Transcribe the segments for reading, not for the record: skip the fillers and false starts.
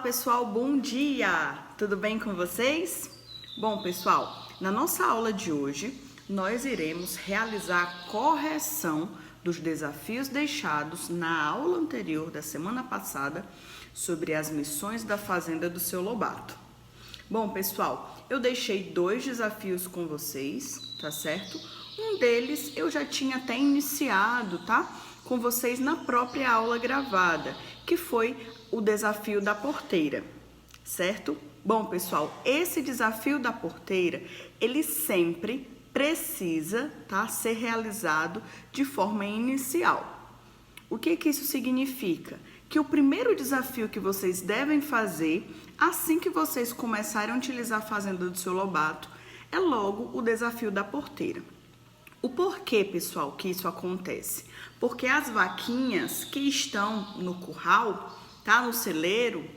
pessoal, bom dia! Tudo bem com vocês? Bom pessoal, na nossa aula de hoje nós iremos realizar a correção dos desafios deixados na aula anterior da semana passada sobre as missões da fazenda do seu Lobato. Bom pessoal, eu deixei 2 desafios com vocês, tá certo? Um deles eu já tinha até iniciado, tá? Com vocês na própria aula gravada, que foi o desafio da porteira, certo? Bom, pessoal, esse desafio da porteira, ele sempre precisa, tá, ser realizado de forma inicial. O que isso significa? Que o primeiro desafio que vocês devem fazer, assim que vocês começarem a utilizar a fazenda do seu Lobato, é logo o desafio da porteira. O porquê, pessoal, que isso acontece? Porque as vaquinhas que estão no curral, tá, no celeiro,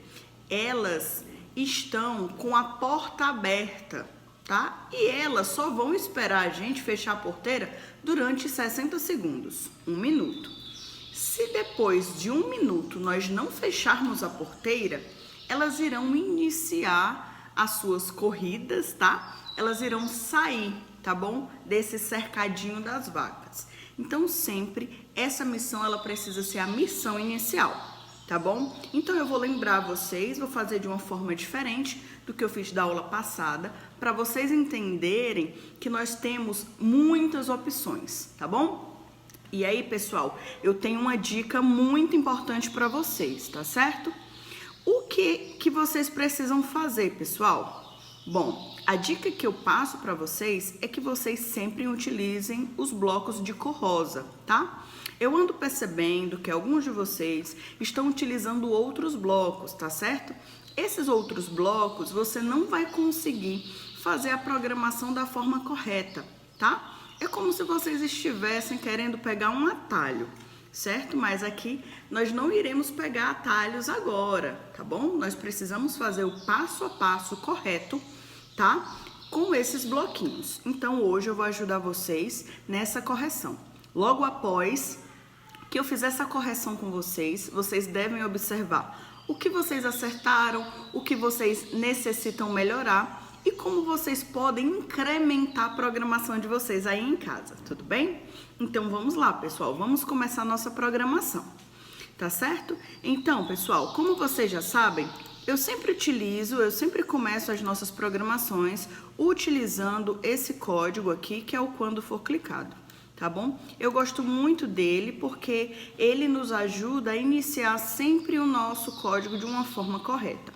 elas estão com a porta aberta, tá? E elas só vão esperar a gente fechar a porteira durante 60 segundos, 1 minuto. Se depois de 1 minuto nós não fecharmos a porteira, elas irão iniciar as suas corridas, tá? Elas irão sair, tá bom? Desse cercadinho das vacas. Então, sempre essa missão, ela precisa ser a missão inicial, tá bom? Então, eu vou lembrar vocês, vou fazer de uma forma diferente do que eu fiz da aula passada, para vocês entenderem que nós temos muitas opções, tá bom? E aí, pessoal, eu tenho uma dica muito importante para vocês, tá certo? O que vocês precisam fazer, pessoal? Bom, a dica que eu passo para vocês é que vocês sempre utilizem os blocos de cor rosa, tá? Eu ando percebendo que alguns de vocês estão utilizando outros blocos, tá certo? Esses outros blocos você não vai conseguir fazer a programação da forma correta, tá? É como se vocês estivessem querendo pegar um atalho, certo? Mas aqui nós não iremos pegar atalhos agora, tá bom? Nós precisamos fazer o passo a passo correto, tá? Com esses bloquinhos. Então, hoje eu vou ajudar vocês nessa correção. Logo após que eu fizer essa correção com vocês, vocês devem observar o que vocês acertaram, o que vocês necessitam melhorar e como vocês podem incrementar a programação de vocês aí em casa, tudo bem? Então, vamos lá, pessoal, vamos começar a nossa programação, tá certo? Então, pessoal, como vocês já sabem, eu sempre começo as nossas programações utilizando esse código aqui, que é o quando for clicado, tá bom? Eu gosto muito dele porque ele nos ajuda a iniciar sempre o nosso código de uma forma correta,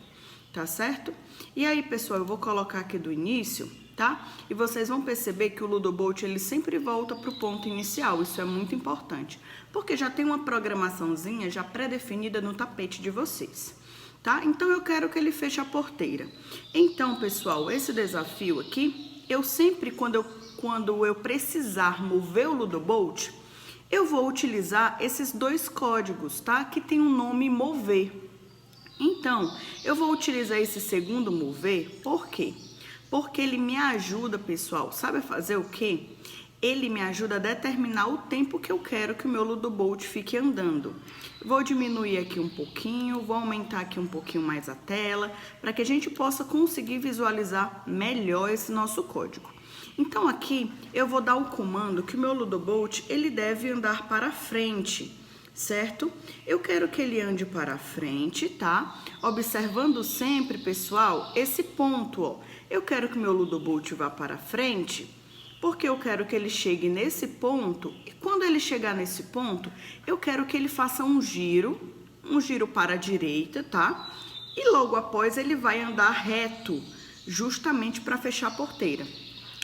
tá certo? E aí, pessoal, eu vou colocar aqui do início, tá? E vocês vão perceber que o Ludobolt, ele sempre volta para o ponto inicial, isso é muito importante, porque já tem uma programaçãozinha já pré-definida no tapete de vocês. Tá? Então, eu quero que ele feche a porteira. Então, pessoal, esse desafio aqui, eu sempre, quando eu precisar mover o Ludobolt, eu vou utilizar esses 2 códigos, tá? Que tem um nome mover. Então, eu vou utilizar esse segundo mover, por quê? Porque ele me ajuda, pessoal, sabe fazer o quê? Ele me ajuda a determinar o tempo que eu quero que o meu Ludobolt fique andando. Vou diminuir aqui um pouquinho, vou aumentar aqui um pouquinho mais a tela, para que a gente possa conseguir visualizar melhor esse nosso código. Então aqui eu vou dar o comando que o meu Ludobolt, ele deve andar para frente, certo? Eu quero que ele ande para frente, tá? Observando sempre, pessoal, esse ponto, ó. Eu quero que o meu Ludobolt vá para frente, porque eu quero que ele chegue nesse ponto, e quando ele chegar nesse ponto, eu quero que ele faça um giro para a direita, tá? E logo após ele vai andar reto, justamente para fechar a porteira.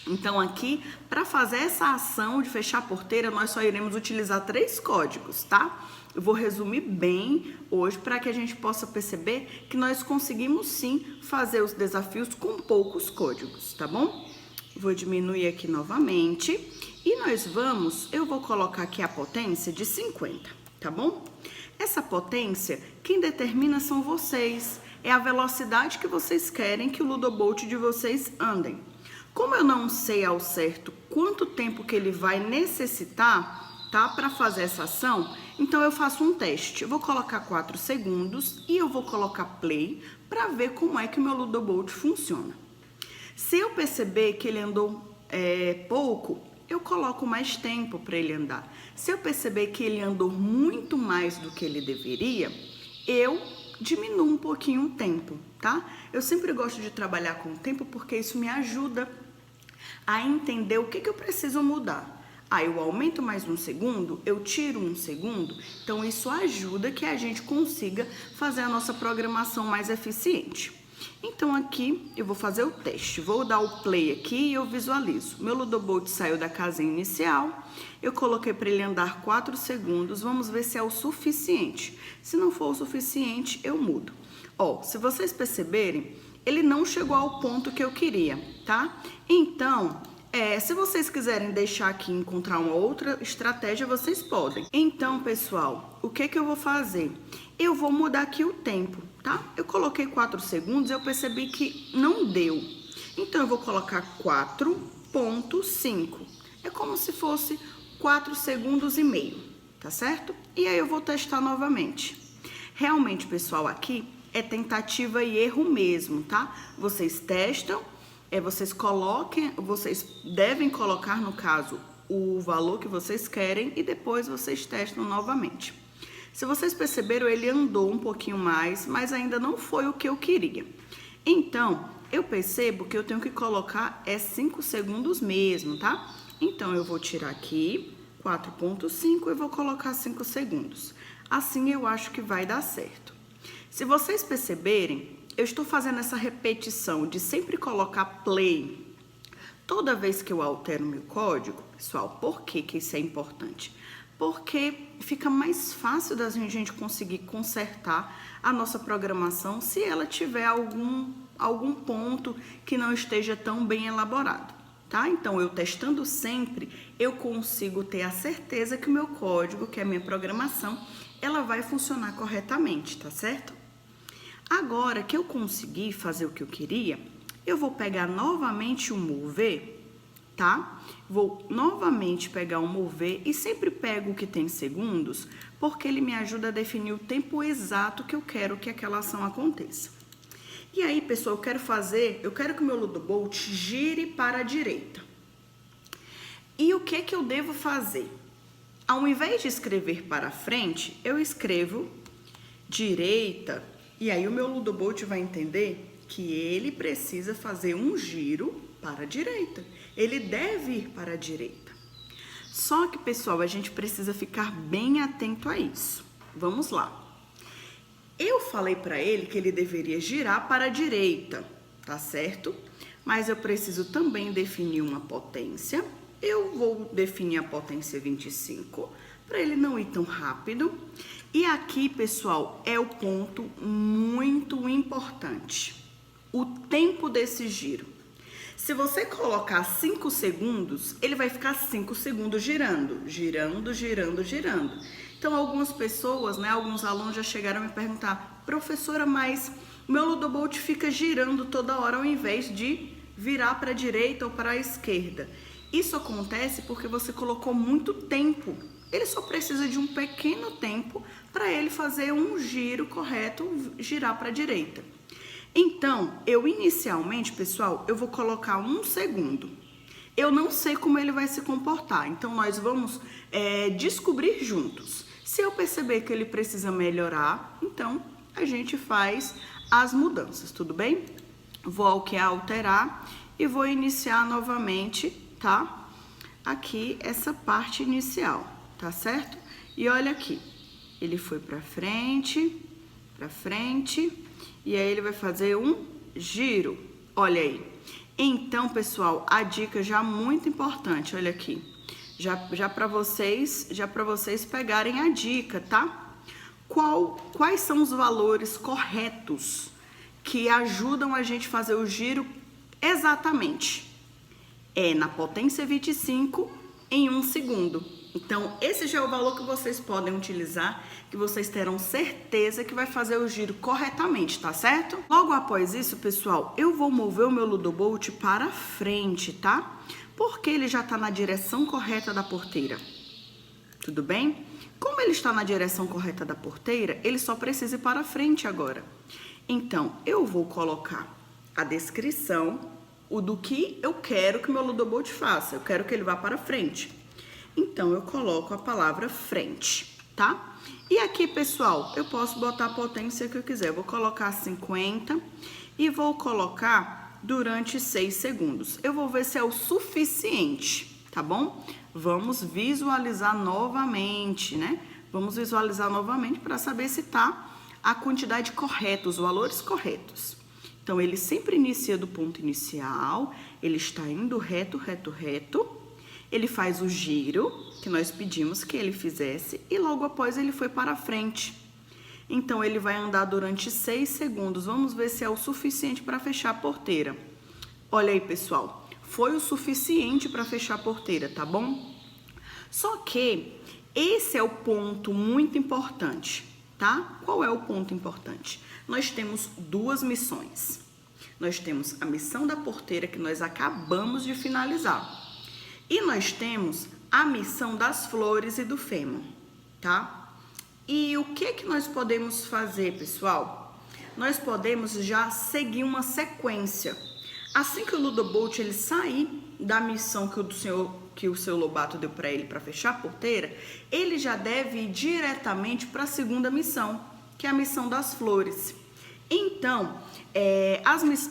Então aqui, para fazer essa ação de fechar a porteira, nós só iremos utilizar 3 códigos, tá? Eu vou resumir bem hoje para que a gente possa perceber que nós conseguimos sim fazer os desafios com poucos códigos, tá bom? Vou diminuir aqui novamente e eu vou colocar aqui a potência de 50, tá bom? Essa potência, quem determina são vocês, é a velocidade que vocês querem que o Ludobolt de vocês andem. Como eu não sei ao certo quanto tempo que ele vai necessitar, tá? Para fazer essa ação, então eu faço um teste. Eu vou colocar 4 segundos e eu vou colocar play para ver como é que o meu Ludobolt funciona. Se eu perceber que ele andou pouco, eu coloco mais tempo para ele andar. Se eu perceber que ele andou muito mais do que ele deveria, eu diminuo um pouquinho o tempo, tá? Eu sempre gosto de trabalhar com o tempo porque isso me ajuda a entender o que eu preciso mudar. Eu aumento mais um segundo, eu tiro um segundo, então isso ajuda que a gente consiga fazer a nossa programação mais eficiente. Então aqui eu vou fazer o teste, vou dar o play aqui e eu visualizo. Meu Ludobolt saiu da casinha inicial, eu coloquei para ele andar 4 segundos, vamos ver se é o suficiente. Se não for o suficiente, eu mudo. Se vocês perceberem, ele não chegou ao ponto que eu queria, tá? Então, se vocês quiserem deixar aqui e encontrar uma outra estratégia, vocês podem. Então, pessoal, o que eu vou fazer? Eu vou mudar aqui o tempo, tá? Eu coloquei 4 segundos e eu percebi que não deu. Então, eu vou colocar 4,5. É como se fosse 4 segundos e meio, tá certo? E aí eu vou testar novamente. Realmente, pessoal, aqui é tentativa e erro mesmo, tá? Vocês testam, vocês devem colocar, no caso, o valor que vocês querem e depois vocês testam novamente. Se vocês perceberam, ele andou um pouquinho mais, mas ainda não foi o que eu queria. Então, eu percebo que eu tenho que colocar 5 segundos mesmo, tá? Então, eu vou tirar aqui 4,5 e vou colocar 5 segundos. Assim, eu acho que vai dar certo. Se vocês perceberem, eu estou fazendo essa repetição de sempre colocar play toda vez que eu altero meu código, pessoal. Por que isso é importante? Porque fica mais fácil da gente conseguir consertar a nossa programação se ela tiver algum ponto que não esteja tão bem elaborado, tá? Então, eu testando sempre, eu consigo ter a certeza que o meu código, que é a minha programação, ela vai funcionar corretamente, tá certo? Agora que eu consegui fazer o que eu queria, eu vou pegar novamente o mover, tá? Vou novamente pegar o mover e sempre pego o que tem segundos, porque ele me ajuda a definir o tempo exato que eu quero que aquela ação aconteça. E aí, pessoal, eu quero que o meu Ludobolt gire para a direita. E o que eu devo fazer? Ao invés de escrever para frente, eu escrevo direita. E aí o meu Ludobolt vai entender que ele precisa fazer um giro para a direita. Ele deve ir para a direita. Só que, pessoal, a gente precisa ficar bem atento a isso. Vamos lá. Eu falei para ele que ele deveria girar para a direita, tá certo? Mas eu preciso também definir uma potência. Eu vou definir a potência 25, para ele não ir tão rápido. E aqui, pessoal, é o ponto muito importante. O tempo desse giro. Se você colocar 5 segundos, ele vai ficar 5 segundos girando. Então, algumas pessoas, alguns alunos já chegaram a me perguntar: professora, mas o meu Ludobolt fica girando toda hora ao invés de virar para a direita ou para a esquerda. Isso acontece porque você colocou muito tempo. Ele só precisa de um pequeno tempo para ele fazer um giro correto, girar para a direita. Então, inicialmente, pessoal, eu vou colocar 1 segundo. Eu não sei como ele vai se comportar, então nós vamos descobrir juntos. Se eu perceber que ele precisa melhorar, então a gente faz as mudanças, tudo bem? Vou ao que é alterar e vou iniciar novamente, tá? Aqui, essa parte inicial. Tá certo? E olha aqui, ele foi pra frente, e aí ele vai fazer um giro, olha aí. Então, pessoal, a dica já muito importante, olha aqui, já para vocês pegarem a dica, tá? Quais são os valores corretos que ajudam a gente a fazer o giro exatamente? É na potência 25 em 1 segundo. Então, esse já é o valor que vocês podem utilizar, que vocês terão certeza que vai fazer o giro corretamente, tá certo? Logo após isso, pessoal, eu vou mover o meu Ludobolt para frente, tá? Porque ele já tá na direção correta da porteira. Tudo bem? Como ele está na direção correta da porteira, ele só precisa ir para frente agora. Então, eu vou colocar a descrição, o do que eu quero que o meu Ludobolt faça. Eu quero que ele vá para frente. Então, eu coloco a palavra frente, tá? E aqui, pessoal, eu posso botar a potência que eu quiser. Eu vou colocar 50 e vou colocar durante 6 segundos. Eu vou ver se é o suficiente, tá bom? Vamos visualizar novamente, né? Vamos visualizar novamente para saber se tá a quantidade correta, os valores corretos. Então, ele sempre inicia do ponto inicial, ele está indo reto, reto, reto. Ele faz o giro, que nós pedimos que ele fizesse, e logo após ele foi para frente. Então, ele vai andar durante 6 segundos. Vamos ver se é o suficiente para fechar a porteira. Olha aí, pessoal, foi o suficiente para fechar a porteira, tá bom? Só que esse é o ponto muito importante, tá? Qual é o ponto importante? Nós temos 2 missões. Nós temos a missão da porteira, que nós acabamos de finalizar. E nós temos a missão das flores e do fêmur, tá? E o que nós podemos fazer, pessoal? Nós podemos já seguir uma sequência. Assim que o Ludobolt ele sair da missão que o seu Lobato deu para ele para fechar a porteira, ele já deve ir diretamente para a segunda missão, que é a missão das flores. Então,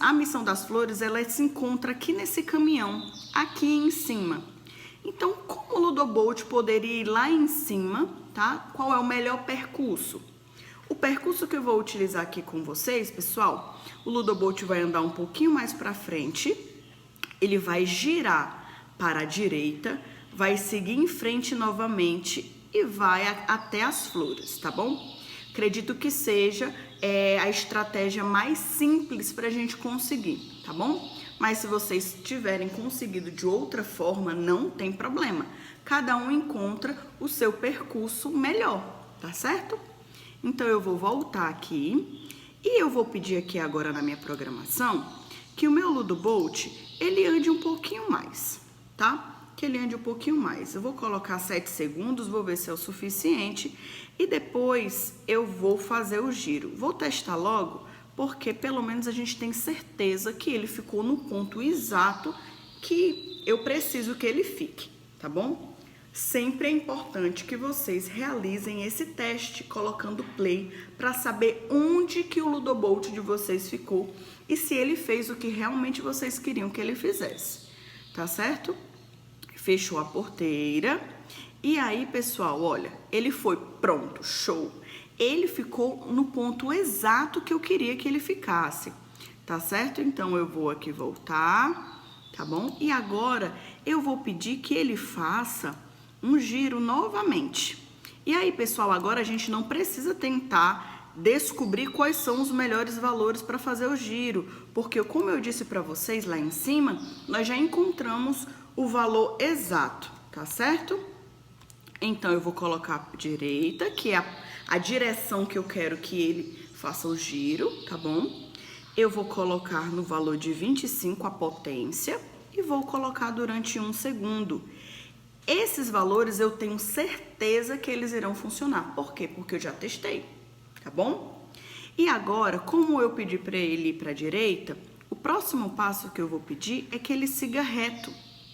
a missão das flores, ela se encontra aqui nesse caminhão, aqui em cima. Então, como o Ludobolt poderia ir lá em cima, tá? Qual é o melhor percurso? O percurso que eu vou utilizar aqui com vocês, pessoal, o Ludobolt vai andar um pouquinho mais para frente, ele vai girar para a direita, vai seguir em frente novamente e vai até as flores, tá bom? Acredito que seja a estratégia mais simples para a gente conseguir, tá bom? Mas se vocês tiverem conseguido de outra forma, não tem problema. Cada um encontra o seu percurso melhor, tá certo? Então, eu vou voltar aqui e eu vou pedir aqui agora na minha programação que o meu Ludobolt, ele ande um pouquinho mais, tá? Que ele ande um pouquinho mais. Eu vou colocar 7 segundos, vou ver se é o suficiente e depois eu vou fazer o giro. Vou testar logo, porque pelo menos a gente tem certeza que ele ficou no ponto exato que eu preciso que ele fique, tá bom? Sempre é importante que vocês realizem esse teste colocando play para saber onde que o Ludobolt de vocês ficou e se ele fez o que realmente vocês queriam que ele fizesse, tá certo? Fechou a porteira e aí, pessoal, olha, ele foi pronto, show! Ele ficou no ponto exato que eu queria que ele ficasse, tá certo? Então, eu vou aqui voltar, tá bom? E agora, eu vou pedir que ele faça um giro novamente. E aí, pessoal, agora a gente não precisa tentar descobrir quais são os melhores valores para fazer o giro, porque, como eu disse para vocês lá em cima, nós já encontramos o valor exato, tá certo? Então, eu vou colocar a direita, que é a direção que eu quero que ele faça o giro, tá bom? Eu vou colocar no valor de 25 a potência e vou colocar durante 1 segundo. Esses valores eu tenho certeza que eles irão funcionar. Por quê? Porque eu já testei, tá bom? E agora, como eu pedi para ele ir para a direita, o próximo passo que eu vou pedir é que ele siga reto,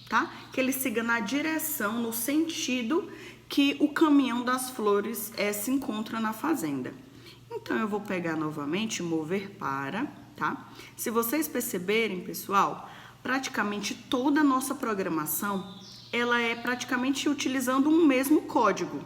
tá? Que ele siga na direção, no sentido que o caminhão das flores se encontra na fazenda. Então, eu vou pegar novamente, mover para, tá? Se vocês perceberem, pessoal, praticamente toda a nossa programação, ela é praticamente utilizando um mesmo código,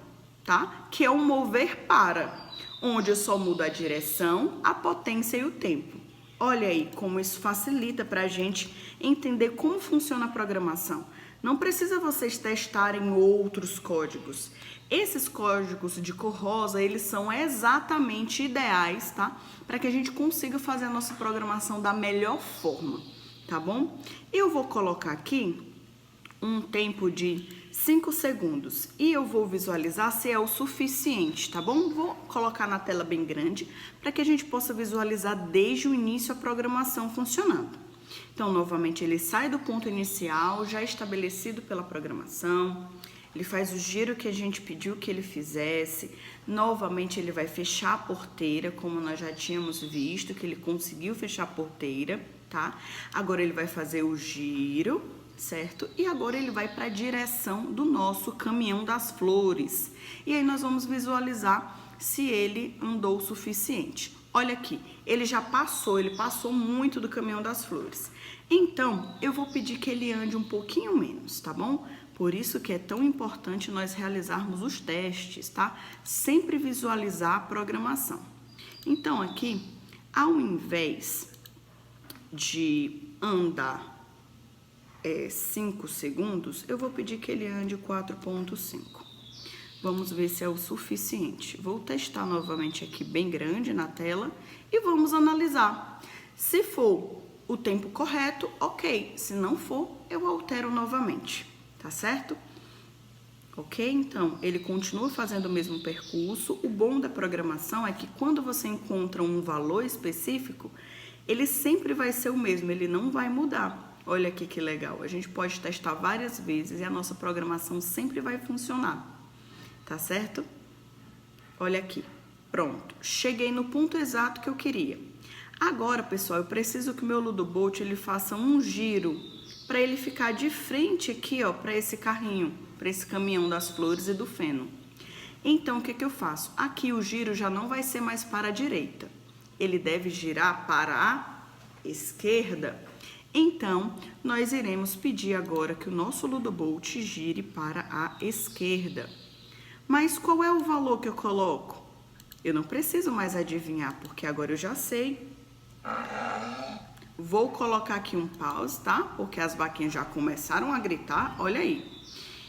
tá? Que é o mover para, onde eu só mudo a direção, a potência e o tempo. Olha aí como isso facilita para a gente entender como funciona a programação. Não precisa vocês testarem outros códigos. Esses códigos de cor rosa, eles são exatamente ideais, tá? Para que a gente consiga fazer a nossa programação da melhor forma, tá bom? Eu vou colocar aqui um tempo de 5 segundos e eu vou visualizar se é o suficiente, tá bom? Vou colocar na tela bem grande para que a gente possa visualizar desde o início a programação funcionando. Então, novamente, ele sai do ponto inicial já estabelecido pela programação, Ele faz o giro que a gente pediu que ele fizesse. Novamente ele vai fechar a porteira, como nós já tínhamos visto, que ele conseguiu fechar a porteira, tá? Agora ele vai fazer o giro, certo? E agora ele vai para a direção do nosso caminhão das flores. E aí nós vamos visualizar se ele andou o suficiente. Olha aqui, ele passou muito do caminhão das flores. Então, eu vou pedir que ele ande um pouquinho menos, tá bom? Por isso que é tão importante nós realizarmos os testes, tá? Sempre visualizar a programação. Então, aqui, ao invés de andar 5 segundos, eu vou pedir que ele ande 4,5. Vamos ver se é o suficiente. Vou testar novamente aqui bem grande na tela e vamos analisar. Se for o tempo correto, ok. Se não for, eu altero novamente, tá certo? Ok? Então, ele continua fazendo o mesmo percurso. O bom da programação é que quando você encontra um valor específico, ele sempre vai ser o mesmo, ele não vai mudar. Olha aqui que legal. A gente pode testar várias vezes e a nossa programação sempre vai funcionar. Tá certo? Olha aqui, pronto, cheguei no ponto exato que eu queria. Agora, pessoal, eu preciso que o meu Ludobolt ele faça um giro para ele ficar de frente aqui, ó, para esse carrinho, para esse caminhão das flores e do feno. Então, o que que eu faço? Aqui o giro já não vai ser mais para a direita, ele deve girar para a esquerda. Então, nós iremos pedir agora que o nosso Ludobolt gire para a esquerda. Mas qual é o valor que eu coloco? Eu não preciso mais adivinhar, porque agora eu já sei. Vou colocar aqui um pause, tá? Porque as vaquinhas já começaram a gritar, olha aí.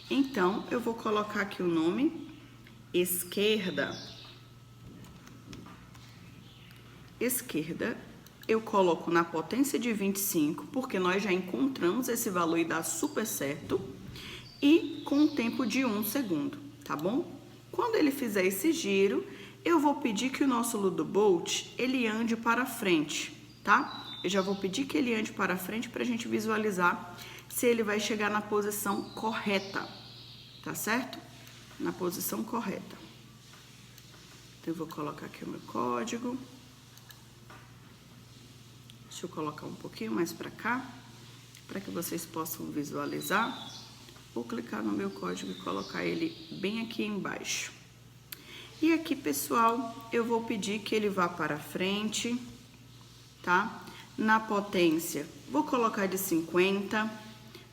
Então, eu vou colocar aqui o nome esquerda. Esquerda, eu coloco na potência de 25, porque nós já encontramos esse valor e dá super certo. E com um tempo de 1 segundo. Tá bom? Quando ele fizer esse giro, eu vou pedir que o nosso Ludobolt, ele ande para frente, tá? Eu já vou pedir que ele ande para frente para a gente visualizar se ele vai chegar na posição correta, tá certo? Na posição correta. Então, eu vou colocar aqui o meu código. Deixa eu colocar um pouquinho mais para cá, para que vocês possam visualizar. Vou clicar no meu código e colocar ele bem aqui embaixo. E aqui, pessoal, eu vou pedir que ele vá para frente, tá? Na potência, vou colocar de 50,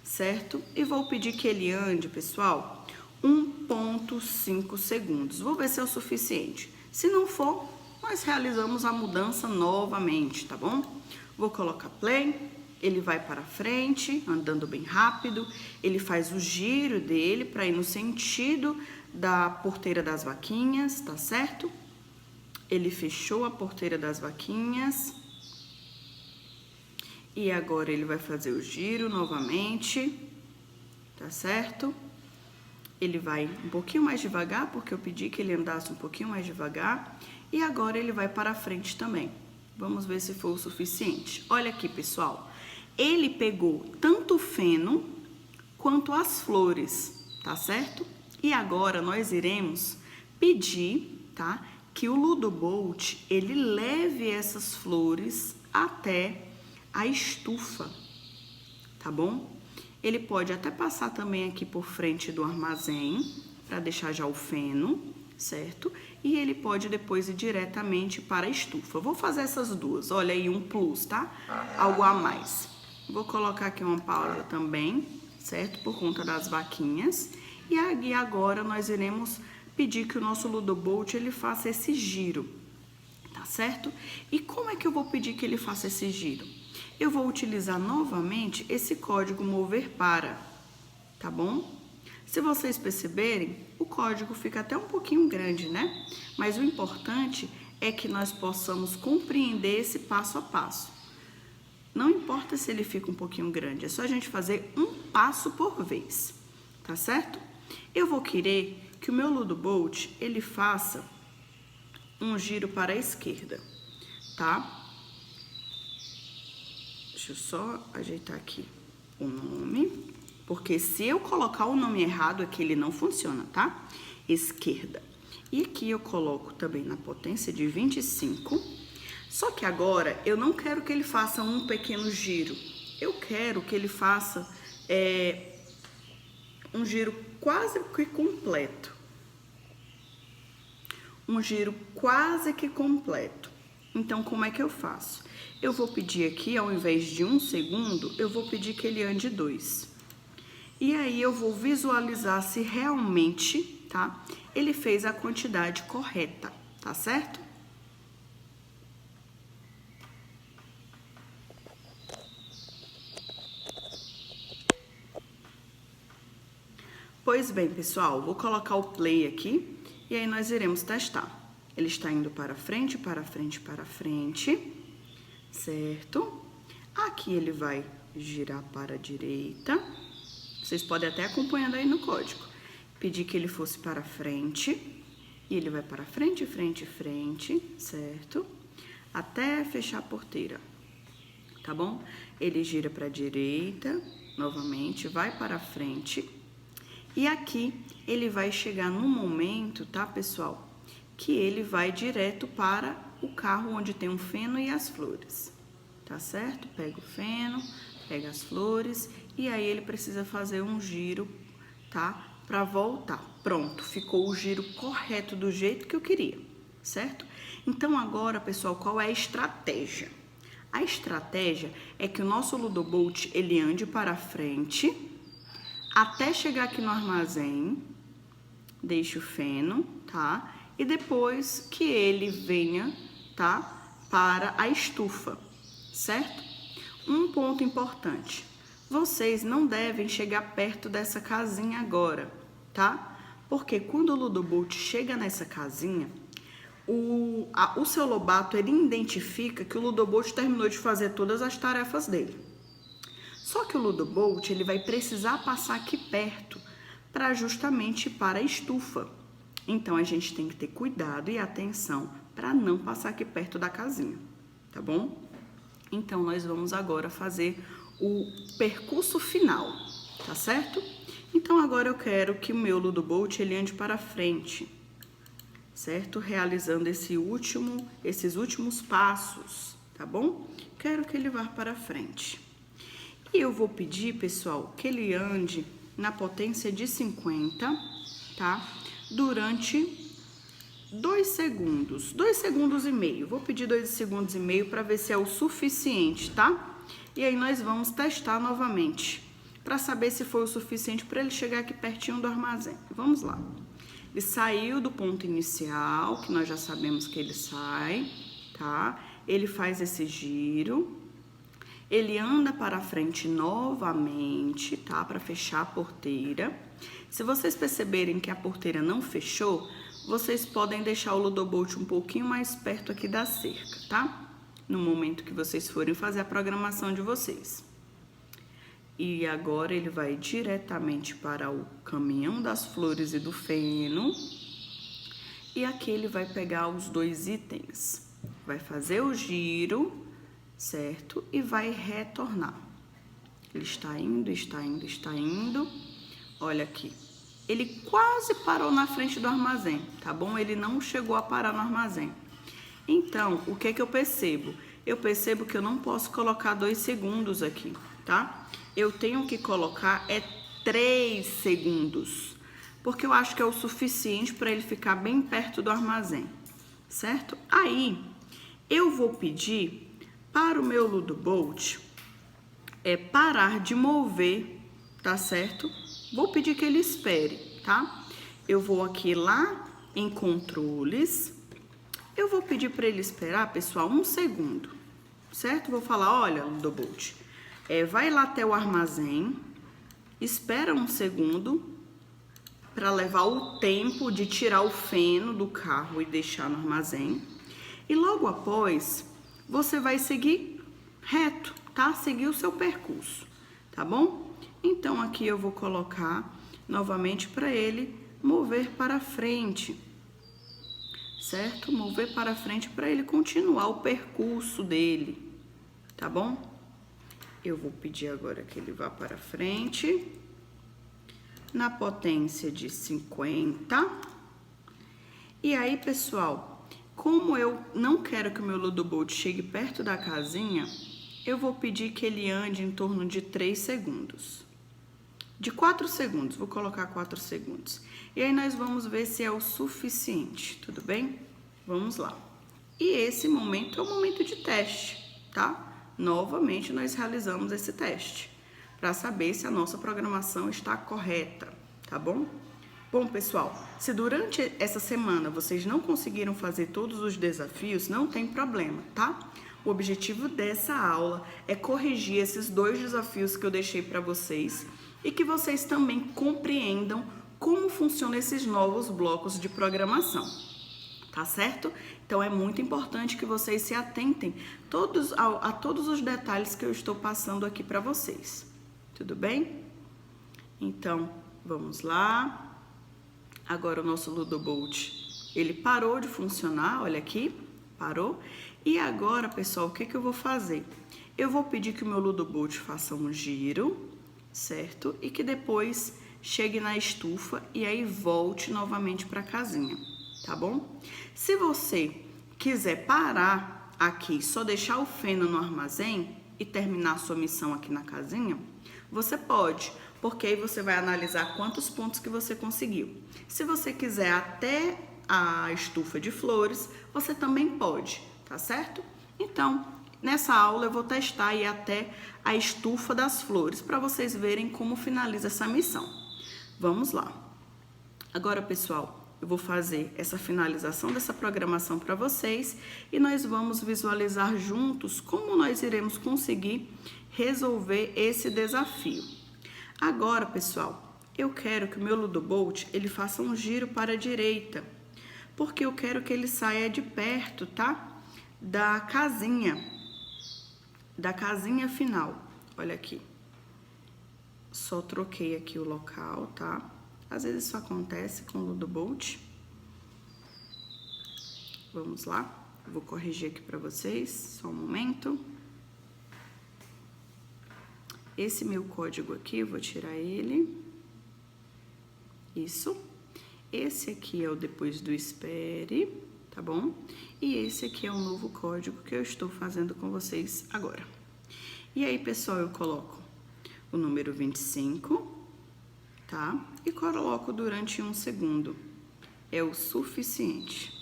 certo? E vou pedir que ele ande, pessoal, 1,5 segundos. Vou ver se é o suficiente. Se não for, nós realizamos a mudança novamente, tá bom? Vou colocar play. Ele vai para frente, andando bem rápido, ele faz o giro dele para ir no sentido da porteira das vaquinhas, tá certo? Ele fechou a porteira das vaquinhas. E agora ele vai fazer o giro novamente, tá certo? Ele vai um pouquinho mais devagar, porque eu pedi que ele andasse um pouquinho mais devagar. E agora ele vai para frente também. Vamos ver se foi o suficiente. Olha aqui, pessoal. Ele pegou tanto o feno quanto as flores, tá certo? E agora nós iremos pedir, tá? Que o Ludobolt, ele leve essas flores até a estufa, tá bom? Ele pode até passar também aqui por frente do armazém, para deixar já o feno, certo? E ele pode depois ir diretamente para a estufa. Vou fazer essas duas, olha aí um plus, tá? Algo a mais. Vou colocar aqui uma pausa também, certo? Por conta das vaquinhas. E aí agora nós iremos pedir que o nosso Ludobolt ele faça esse giro, tá certo? E como é que eu vou pedir que ele faça esse giro? Eu vou utilizar novamente esse código mover para, tá bom? Se vocês perceberem, o código fica até um pouquinho grande, né? Mas o importante é que nós possamos compreender esse passo a passo. Não importa se ele fica um pouquinho grande, é só a gente fazer um passo por vez, tá certo? Eu vou querer que o meu Ludobolt, ele faça um giro para a esquerda, tá? Deixa eu só ajeitar aqui o nome, porque se eu colocar o nome errado aqui, ele não funciona, tá? Esquerda. E aqui eu coloco também na potência de 25. Só que agora eu não quero que ele faça um pequeno giro. Eu quero que ele faça um giro quase que completo. Um giro quase que completo. Então, como é que eu faço? Eu vou pedir aqui, ao invés de 1 segundo, eu vou pedir que ele ande 2. E aí, eu vou visualizar se realmente, tá? Ele fez a quantidade correta, tá certo? Pois bem, pessoal, vou colocar o play aqui e aí nós iremos testar. Ele está indo para frente, para frente, para frente, certo? Aqui ele vai girar para a direita. Vocês podem até acompanhar aí no código. Pedir que ele fosse para frente e ele vai para frente, frente, frente, certo? Até fechar a porteira, tá bom? Ele gira para a direita, novamente, vai para frente. E aqui ele vai chegar no momento, tá, pessoal? Que ele vai direto para o carro onde tem um feno e as flores, tá certo? Pega o feno, pega as flores e aí ele precisa fazer um giro, tá? Para voltar. Pronto, ficou o giro correto do jeito que eu queria, certo? Então agora, pessoal, qual é a estratégia? A estratégia é que o nosso Ludobolt, ele ande para frente até chegar aqui no armazém, deixe o feno, tá? E depois que ele venha, tá? Para a estufa, certo? Um ponto importante, vocês não devem chegar perto dessa casinha agora, tá? Porque quando o Ludobolt chega nessa casinha, o seu Lobato, ele identifica que o Ludobolt terminou de fazer todas as tarefas dele. Só que o Ludobolt, ele vai precisar passar aqui perto para justamente para a estufa. Então, a gente tem que ter cuidado e atenção para não passar aqui perto da casinha, tá bom? Então, nós vamos agora fazer o percurso final, tá certo? Então, agora eu quero que o meu Ludobolt, ele ande para frente, certo? Realizando esses últimos passos, tá bom? Quero que ele vá para frente. E eu vou pedir, pessoal, que ele ande na potência de 50, tá? Durante 2 segundos, 2 segundos e meio. Vou pedir 2 segundos e meio para ver se é o suficiente, tá? E aí nós vamos testar novamente, para saber se foi o suficiente para ele chegar aqui pertinho do armazém. Vamos lá. Ele saiu do ponto inicial, que nós já sabemos que ele sai, tá? Ele faz esse giro. Ele anda para frente novamente, tá? Para fechar a porteira. Se vocês perceberem que a porteira não fechou, vocês podem deixar o Ludobolt um pouquinho mais perto aqui da cerca, tá? No momento que vocês forem fazer a programação de vocês. E agora ele vai diretamente para o caminhão das flores e do feno. E aqui ele vai pegar os 2 itens. Vai fazer o giro, certo? E vai retornar. Ele está indo, está indo, está indo. Olha aqui. Ele quase parou na frente do armazém, tá bom? Ele não chegou a parar no armazém. Então, o que é que eu percebo? Eu percebo que eu não posso colocar 2 segundos aqui, tá? Eu tenho que colocar 3 segundos, porque eu acho que é o suficiente para ele ficar bem perto do armazém, certo? Aí, eu vou pedir para o meu Ludobolt parar de mover, tá certo? Vou pedir que ele espere, tá? Eu vou aqui lá em controles. Eu vou pedir para ele esperar, pessoal, 1 segundo, certo? Vou falar, olha, Ludobolt, vai lá até o armazém, espera 1 segundo para levar o tempo de tirar o feno do carro e deixar no armazém. E logo após, você vai seguir reto, tá? Seguir o seu percurso, tá bom? Então, aqui eu vou colocar novamente para ele mover para frente, certo? Mover para frente para ele continuar o percurso dele, tá bom? Eu vou pedir agora que ele vá para frente, na potência de 50. E aí, pessoal, como eu não quero que o meu Ludobolt chegue perto da casinha, eu vou pedir que ele ande em torno de 3 segundos. De 4 segundos, vou colocar 4 segundos. E aí nós vamos ver se é o suficiente, tudo bem? Vamos lá. E esse momento é o momento de teste, tá? Novamente nós realizamos esse teste para saber se a nossa programação está correta, tá bom? Bom, pessoal, se durante essa semana vocês não conseguiram fazer todos os desafios, não tem problema, tá? O objetivo dessa aula é corrigir esses 2 desafios que eu deixei para vocês e que vocês também compreendam como funcionam esses novos blocos de programação, tá certo? Então, é muito importante que vocês se atentem a todos os detalhes que eu estou passando aqui para vocês, tudo bem? Então, vamos lá. Agora o nosso Ludobolt, ele parou de funcionar, olha aqui, parou. E agora, pessoal, o que eu vou fazer? Eu vou pedir que o meu Ludobolt faça um giro, certo? E que depois chegue na estufa e aí volte novamente para a casinha, tá bom? Se você quiser parar aqui, só deixar o feno no armazém e terminar a sua missão aqui na casinha, você pode, porque aí você vai analisar quantos pontos que você conseguiu. Se você quiser até a estufa de flores, você também pode, tá certo? Então, nessa aula eu vou testar aí até a estufa das flores, para vocês verem como finaliza essa missão. Vamos lá. Agora, pessoal, eu vou fazer essa finalização dessa programação para vocês e nós vamos visualizar juntos como nós iremos conseguir resolver esse desafio. Agora, pessoal, eu quero que o meu Ludobolt ele faça um giro para a direita, porque eu quero que ele saia de perto, tá? Da casinha final. Olha aqui. Só troquei aqui o local, tá? Às vezes isso acontece com o Ludobolt. Vamos lá. Eu vou corrigir aqui para vocês, só um momento. Esse meu código aqui, eu vou tirar ele. Isso. Esse aqui é o depois do espere, tá bom? E esse aqui é o novo código que eu estou fazendo com vocês agora. E aí, pessoal, eu coloco o número 25, tá? E coloco durante 1 segundo. É o suficiente,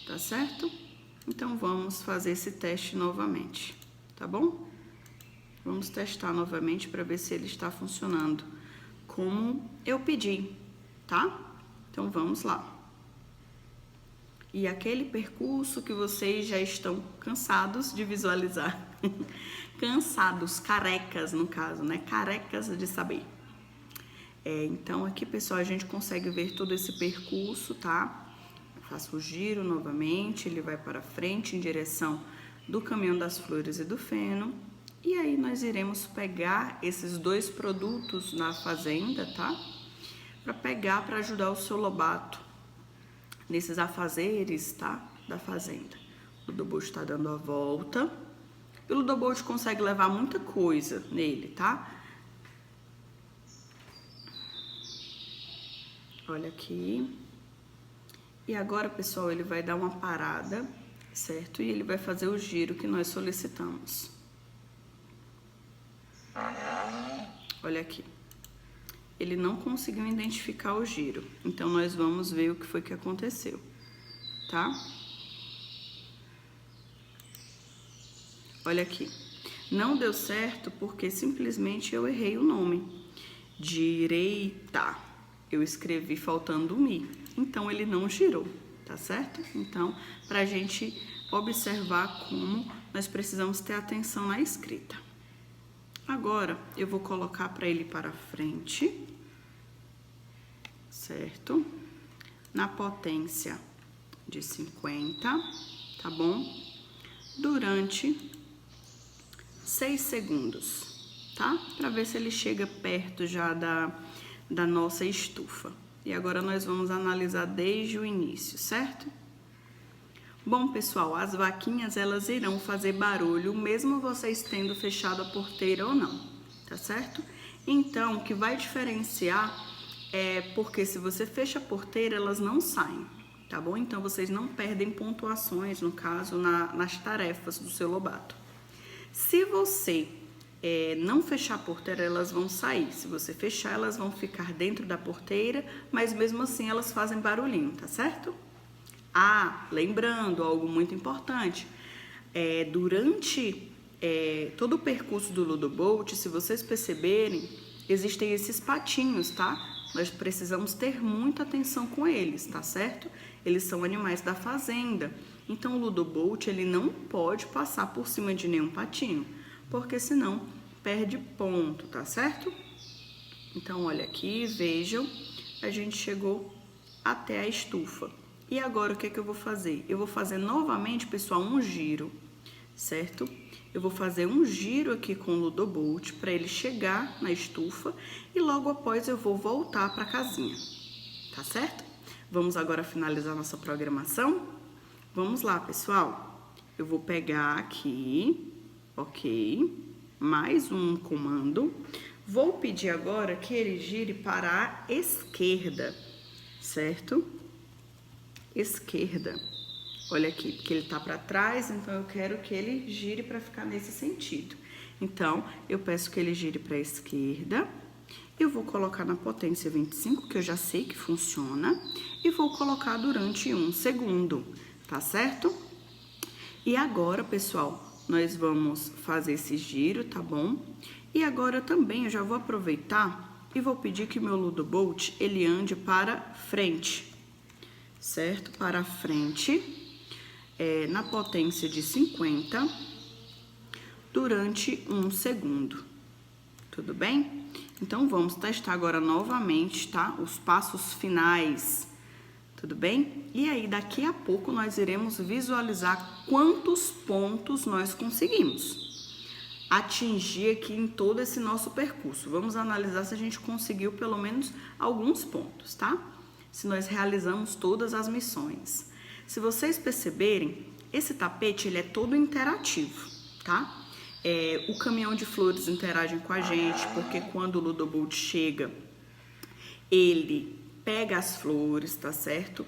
tá certo? Então, vamos fazer esse teste novamente, tá bom? Vamos testar novamente para ver se ele está funcionando como eu pedi, tá? Então, vamos lá. E aquele percurso que vocês já estão cansados de visualizar. Cansados, carecas no caso, né? Carecas de saber. Então, aqui, pessoal, a gente consegue ver todo esse percurso, tá? Eu faço o giro novamente, ele vai para frente em direção do caminhão das flores e do feno. E aí, nós iremos pegar esses 2 produtos na fazenda, tá? Para ajudar o seu Lobato nesses afazeres, tá? Da fazenda. O Ludobolt está dando a volta. E o Ludobolt consegue levar muita coisa nele, tá? Olha aqui. E agora, pessoal, ele vai dar uma parada, certo? E ele vai fazer o giro que nós solicitamos. Olha aqui. Ele não conseguiu identificar o giro. Então, nós vamos ver o que foi que aconteceu, tá? Olha aqui. Não deu certo porque simplesmente eu errei o nome. Direita. Eu escrevi faltando o mi. Então, ele não girou, tá certo? Então, pra gente observar como nós precisamos ter atenção na escrita. Agora, eu vou colocar para ele para frente, certo? Na potência de 50, tá bom? Durante 6 segundos, tá? Para ver se ele chega perto já da nossa estufa. E agora nós vamos analisar desde o início, certo? Bom, pessoal, as vaquinhas, elas irão fazer barulho, mesmo vocês tendo fechado a porteira ou não, tá certo? Então, o que vai diferenciar porque se você fecha a porteira, elas não saem, tá bom? Então, vocês não perdem pontuações, no caso, nas tarefas do seu Lobato. Se você não fechar a porteira, elas vão sair. Se você fechar, elas vão ficar dentro da porteira, mas mesmo assim elas fazem barulhinho, tá certo? Lembrando, algo muito importante, durante todo o percurso do Ludobolt, se vocês perceberem, existem esses patinhos, tá? Nós precisamos ter muita atenção com eles, tá certo? Eles são animais da fazenda, então o Ludobolt, ele não pode passar por cima de nenhum patinho, porque senão perde ponto, tá certo? Então, olha aqui, vejam, a gente chegou até a estufa. E agora, o que é que eu vou fazer? Eu vou fazer novamente, pessoal, um giro, certo? Eu vou fazer um giro aqui com o Ludobolt para ele chegar na estufa e logo após eu vou voltar para a casinha, tá certo? Vamos agora finalizar nossa programação? Vamos lá, pessoal. Eu vou pegar aqui, ok, mais um comando. Vou pedir agora que ele gire para a esquerda, certo? Esquerda. Olha aqui, porque ele tá para trás, então eu quero que ele gire para ficar nesse sentido. Então, eu peço que ele gire para a esquerda. Eu vou colocar na potência 25, que eu já sei que funciona, e vou colocar durante 1 segundo, tá certo? E agora, pessoal, nós vamos fazer esse giro, tá bom? E agora também eu já vou aproveitar e vou pedir que o meu Ludobolt, ele ande para frente, certo? Para frente. Na potência de 50 durante 1 segundo, tudo bem? Então, vamos testar agora novamente, tá? Os passos finais, tudo bem? E aí, daqui a pouco, nós iremos visualizar quantos pontos nós conseguimos atingir aqui em todo esse nosso percurso. Vamos analisar se a gente conseguiu pelo menos alguns pontos, tá? Se nós realizamos todas as missões. Se vocês perceberem, esse tapete ele é todo interativo, tá? O caminhão de flores interage com a gente, porque quando o Ludobolt chega, ele pega as flores, tá certo?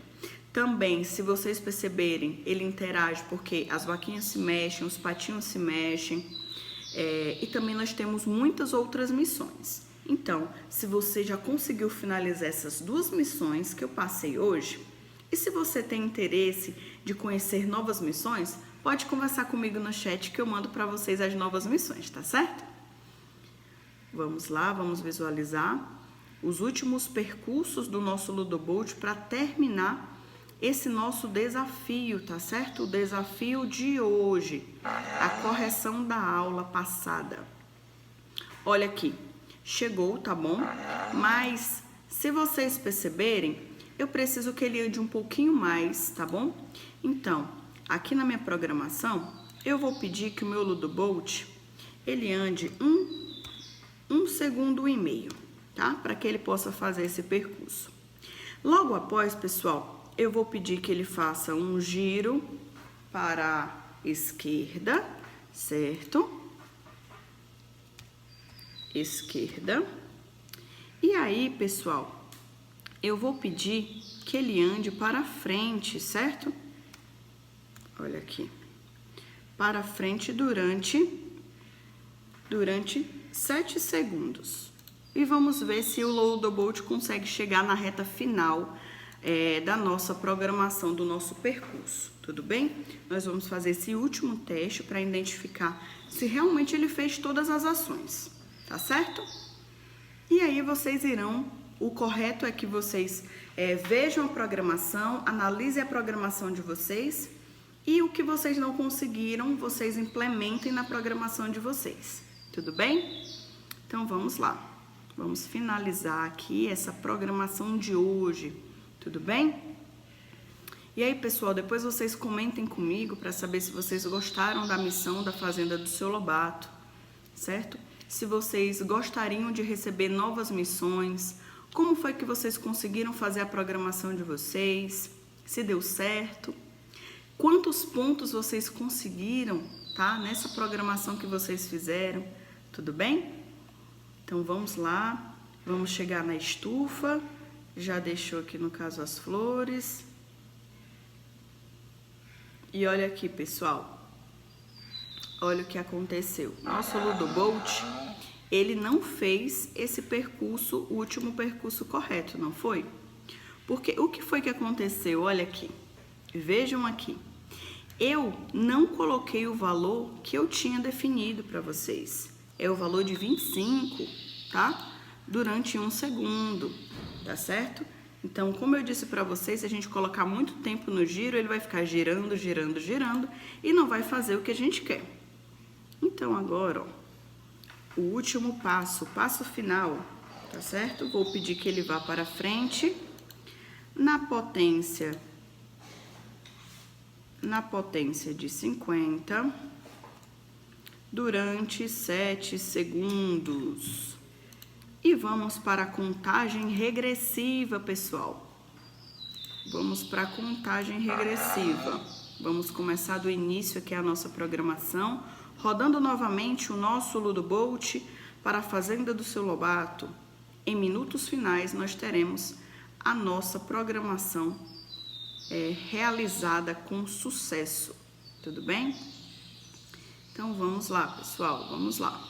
Também, se vocês perceberem, ele interage porque as vaquinhas se mexem, os patinhos se mexem, e também nós temos muitas outras missões. Então, se você já conseguiu finalizar essas 2 missões que eu passei hoje, e se você tem interesse de conhecer novas missões, pode conversar comigo no chat que eu mando para vocês as novas missões, tá certo? Vamos lá, vamos visualizar os últimos percursos do nosso Ludobolt para terminar esse nosso desafio, tá certo? O desafio de hoje, a correção da aula passada. Olha aqui, chegou, tá bom? Mas, se vocês perceberem, eu preciso que ele ande um pouquinho mais, tá bom? Então, aqui na minha programação, eu vou pedir que o meu Ludobolt, ele ande 1,5 segundo, tá? Para que ele possa fazer esse percurso. Logo após, pessoal, eu vou pedir que ele faça um giro para a esquerda, certo? Esquerda. E aí, pessoal, eu vou pedir que ele ande para frente, certo? Olha aqui. Para frente durante 7 segundos. E vamos ver se o Ludobolt consegue chegar na reta final da nossa programação, do nosso percurso, tudo bem? Nós vamos fazer esse último teste para identificar se realmente ele fez todas as ações, tá certo? E aí vocês irão... O correto é que vocês vejam a programação, analisem a programação de vocês e o que vocês não conseguiram, vocês implementem na programação de vocês. Tudo bem? Então, vamos lá. Vamos finalizar aqui essa programação de hoje. Tudo bem? E aí, pessoal, depois vocês comentem comigo para saber se vocês gostaram da missão da Fazenda do Seu Lobato, certo? Se vocês gostariam de receber novas missões... Como foi que vocês conseguiram fazer a programação de vocês? Se deu certo? Quantos pontos vocês conseguiram, tá? Nessa programação que vocês fizeram, tudo bem? Então, vamos lá. Vamos chegar na estufa. Já deixou aqui, no caso, as flores. E olha aqui, pessoal. Olha o que aconteceu. Nosso Ludobolt, ele não fez esse percurso, o último percurso correto, não foi? Porque o que foi que aconteceu? Olha aqui. Vejam aqui. Eu não coloquei o valor que eu tinha definido para vocês. É o valor de 25, tá? Durante 1 segundo, tá certo? Então, como eu disse para vocês, se a gente colocar muito tempo no giro, ele vai ficar girando, girando, girando e não vai fazer o que a gente quer. Então, agora, ó, o último passo, o passo final, tá certo? Vou pedir que ele vá para frente na potência de 50 durante 7 segundos. E vamos para a contagem regressiva, pessoal. Vamos para a contagem regressiva. Vamos começar do início aqui a nossa programação, rodando novamente o nosso Ludobolt para a fazenda do seu Lobato. Em minutos finais, nós teremos a nossa programação realizada com sucesso. Tudo bem? Então, vamos lá, pessoal, vamos lá.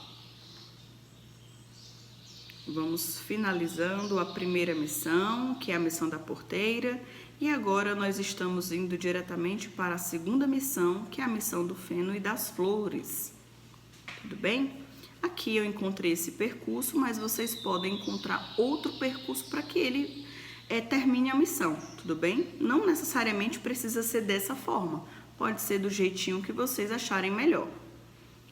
Vamos finalizando a primeira missão, que é a missão da porteira, e agora nós estamos indo diretamente para a segunda missão, que é a missão do feno e das flores. Tudo bem? Aqui eu encontrei esse percurso, mas vocês podem encontrar outro percurso para que ele termine a missão, tudo bem? Não necessariamente precisa ser dessa forma, pode ser do jeitinho que vocês acharem melhor.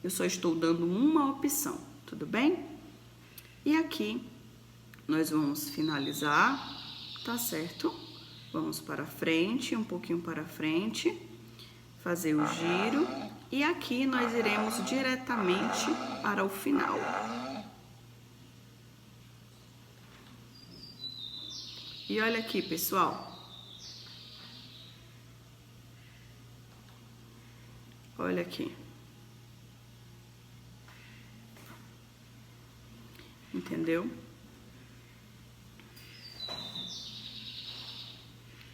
Eu só estou dando uma opção, tudo bem? E aqui nós vamos finalizar, tá certo? Vamos para frente, um pouquinho para frente, fazer o giro. E aqui nós iremos diretamente para o final. E olha aqui, pessoal. Olha aqui. Entendeu?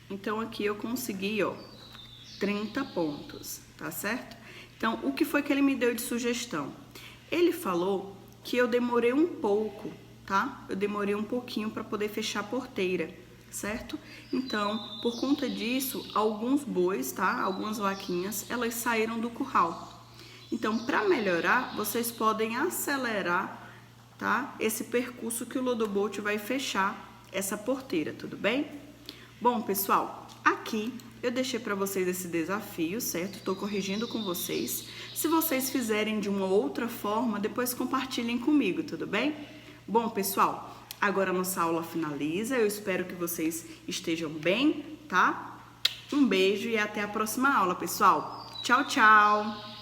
Então, aqui eu consegui, ó, 30 pontos, tá certo? Então, o que foi que ele me deu de sugestão? Ele falou que eu demorei um pouco, tá? Eu demorei um pouquinho para poder fechar a porteira, certo? Então, por conta disso, alguns bois, tá? Algumas vaquinhas, elas saíram do curral. Então, para melhorar, vocês podem acelerar, tá? Esse percurso que o Ludobolt vai fechar essa porteira, tudo bem? Bom, pessoal, aqui eu deixei para vocês esse desafio, certo? Estou corrigindo com vocês. Se vocês fizerem de uma outra forma, depois compartilhem comigo, tudo bem? Bom, pessoal, agora a nossa aula finaliza. Eu espero que vocês estejam bem, tá? Um beijo e até a próxima aula, pessoal. Tchau, tchau!